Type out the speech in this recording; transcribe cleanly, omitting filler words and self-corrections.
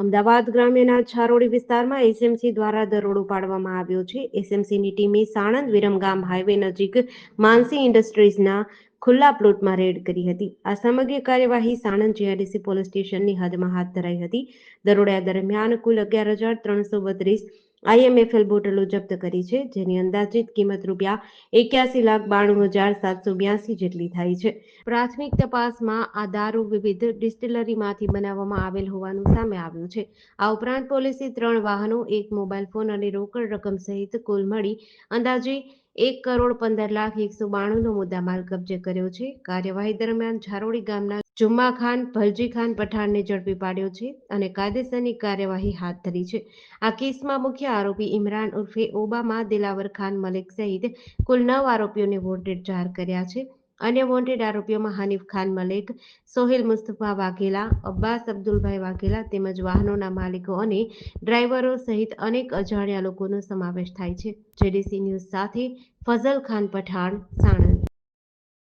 અમદાવાદ ગ્રામ્યના છારોડી વિસ્તારમાં એસએમસી દ્વારા દરોડો પાડવામાં આવ્યો છે. એસએમસીની ટીમે સાણંદ વિરમગામ હાઈવે નજીક માનસી ઇન્ડસ્ટ્રીઝના ખુલ્લા પ્લોટમાં રેડ કરી હતી. આ સમગ્ર કાર્યવાહી સાણંદ જીઆઈડીસી પોલીસ સ્ટેશનની હદમાં હાથ ધરાઈ હતી. દરોડા દરમિયાન કુલ 11,332 આઈએમએફએલ બોટલો જપ્ત કરી છે, જેની અંદાજિત કિંમત ₹81,92,782 જેટલી થાય છે. પ્રાથમિક તપાસમાં આ દારૂ વિવિધ ડિસ્ટિલરીમાંથી બનાવવામાં આવેલ હોવાનું સામે આવ્યું છે. આ ઉપરાંત પોલીસે 3 વાહનો, 1 મોબાઈલ ફોન અને રોકડ રકમ સહિત કુલ મળી અંદાજે ₹1,15,192નો મુદ્દામાલ કબજે કર્યો છે. કાર્યવાહી દરમિયાન ઝારોડી ગામના જુમ્મા ખાન ભલજી ખાન પઠાણને ઝડપી પાડ્યો છે અને કાયદેસરની કાર્યવાહી હાથ ધરી છે. આ કેસમાં મુખ્ય આરોપી ઇમરાન ઉર્ફે ઓબામા, દિલાવર ખાન મલિક સહિત કુલ 9 આરોપીઓને વોન્ટેડ જાહેર કર્યા છે. અન્ય વોન્ટેડ આરોપીઓમાં હનીફ ખાન મલિક, સોહેલ મુસ્તફા વાઘેલા, અબ્બાસ અબ્દુલભાઈ વાઘેલા તેમજ વાહનોના માલિકો અને ડ્રાઈવરો સહિત અનેક અજાણ્યા લોકોનો સમાવેશ થાય છે. જેડીસી ન્યૂઝ સાથે ફઝલ ખાન પઠાણ, સાણંદ.